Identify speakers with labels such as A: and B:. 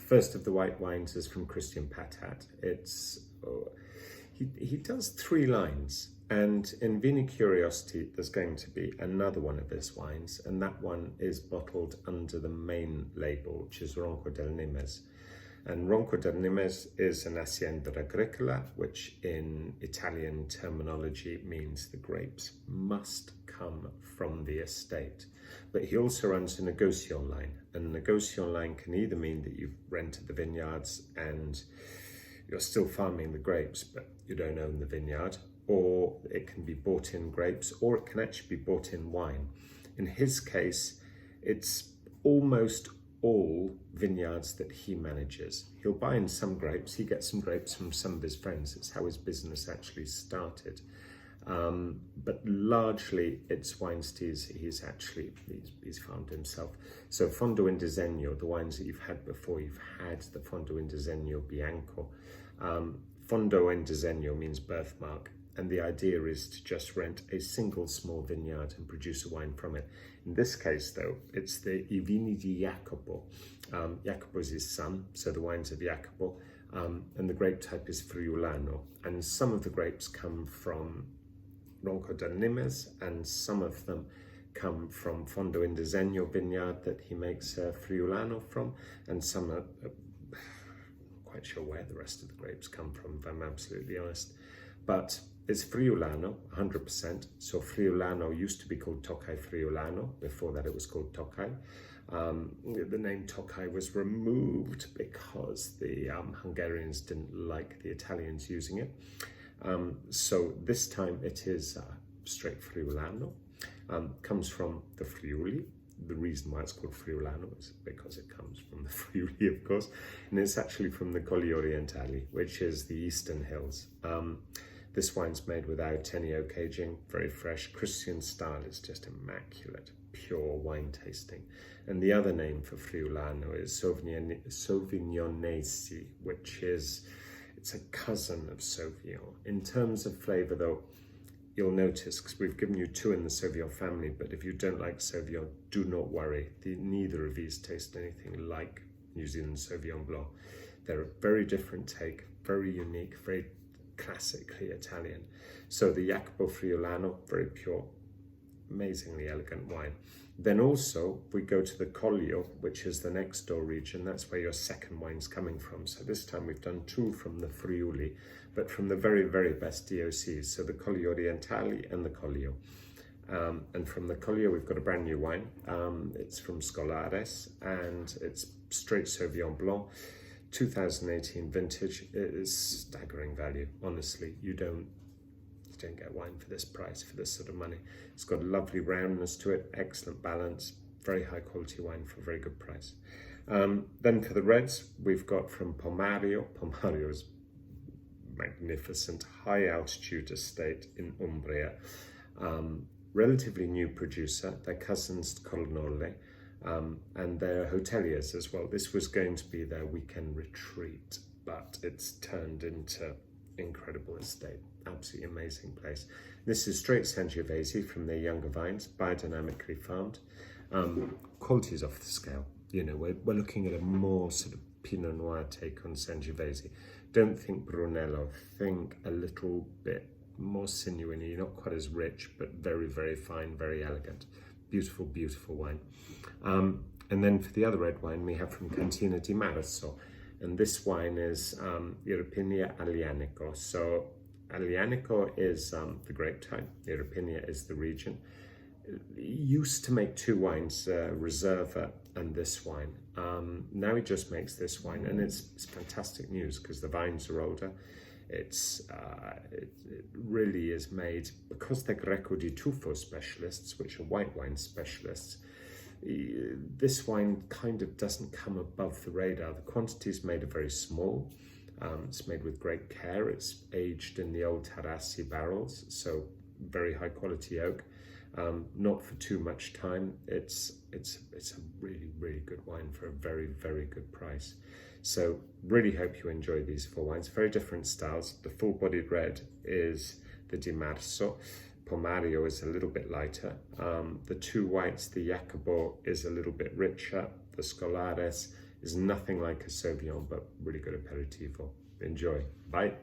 A: first of the white wines is from Christian Patat. He does 3 lines, and in Vini Curiosity there's going to be another one of his wines, and that one is bottled under the main label, which is Ronco del Nimes. And Ronco del Nimes is an Hacienda Agricola, which in Italian terminology means the grapes must come from the estate. But he also runs a negociant line, and a negociant line can either mean that you've rented the vineyards and you're still farming the grapes, but you don't own the vineyard, or it can be bought in grapes, or it can actually be bought in wine. In his case, it's almost all vineyards that he manages. He'll buy in some grapes, he gets some grapes from some of his friends. It's how his business actually started. But largely it's wine steers he's farmed himself. So Fondo in Disegno, the wines that you've had before, you've had the Fondo in Disegno Bianco. Fondo in Disegno means birthmark, and the idea is to just rent a single small vineyard and produce a wine from it. In this case though, it's the I Vini di Jacopo. Jacopo is his son, so the wines of Jacopo, and the grape type is Friulano, and some of the grapes come from Ronco del Nimes, and some of them come from Fondo in Disegno vineyard that he makes Friulano from, and some are quite sure where the rest of the grapes come from, if I'm absolutely honest. But it's Friulano, 100%. So Friulano used to be called Tokai Friulano. Before that it was called Tokai. The name Tokai was removed because the Hungarians didn't like the Italians using it. So this time it is straight Friulano. Comes from the Friuli. The reason why it's called Friulano is because it comes from the Friuli, of course, and it's actually from the Colli Orientali, which is the Eastern Hills. This wine's made without any oak aging, very fresh. Christian style is just immaculate, pure wine tasting. And the other name for Friulano is Sauvignonesi, which is, it's a cousin of Sauvignon. In terms of flavour though, you'll notice, because we've given you 2 in the Sauvignon family, but if you don't like Sauvignon, do not worry. Neither of these taste anything like New Zealand Sauvignon Blanc. They're a very different take, very unique, very classically Italian. So the Jacopo Friulano, very pure, amazingly elegant wine. Then also we go to the Collio, which is the next door region. That's where your second wine's coming from. So this time we've done 2 from the Friuli, but from the very, very best DOCs. So the Colli Orientali and the Collio. And from the Collio, we've got a brand new wine. It's from Scolaris, and it's straight Sauvignon Blanc, 2018 vintage. It is staggering value, honestly. You don't get wine for this price, for this sort of money. It's got a lovely roundness to it, excellent balance, very high quality wine for a very good price. Then for the reds, we've got from Pomario. Pomario is magnificent, high altitude estate in Umbria. Relatively new producer, they're cousins to Colnole, and they're hoteliers as well. This was going to be their weekend retreat, but it's turned into incredible estate, absolutely amazing place. This is straight Sangiovese from their younger vines, biodynamically farmed. Quality is off the scale. You know, we're looking at a more sort of Pinot Noir take on Sangiovese. Don't think Brunello, think a little bit more sinewy, not quite as rich, but very, very fine, very elegant. Beautiful, beautiful wine. And then for the other red wine, we have from Cantina di Marzo. And this wine is Irpinia Aglianico. So Aglianico is the grape type, Irpinia is the region. It used to make 2 wines, Reserva and this wine. Now he just makes this wine, and it's fantastic news because the vines are older. It really is made, because they're Greco di Tufo specialists, which are white wine specialists. This wine kind of doesn't come above the radar. The quantities made are very small. It's made with great care. It's aged in the old Tarassi barrels, so very high quality oak. Not for too much time. It's a really, really good wine for a very, very good price. So really hope you enjoy these 4 wines. Very different styles. The full-bodied red is the Di Marzo. Pomario is a little bit lighter. The 2 whites, the Jacopo is a little bit richer. The Scolaris Is nothing like a Sauvignon, but really good aperitivo. Enjoy. Bye.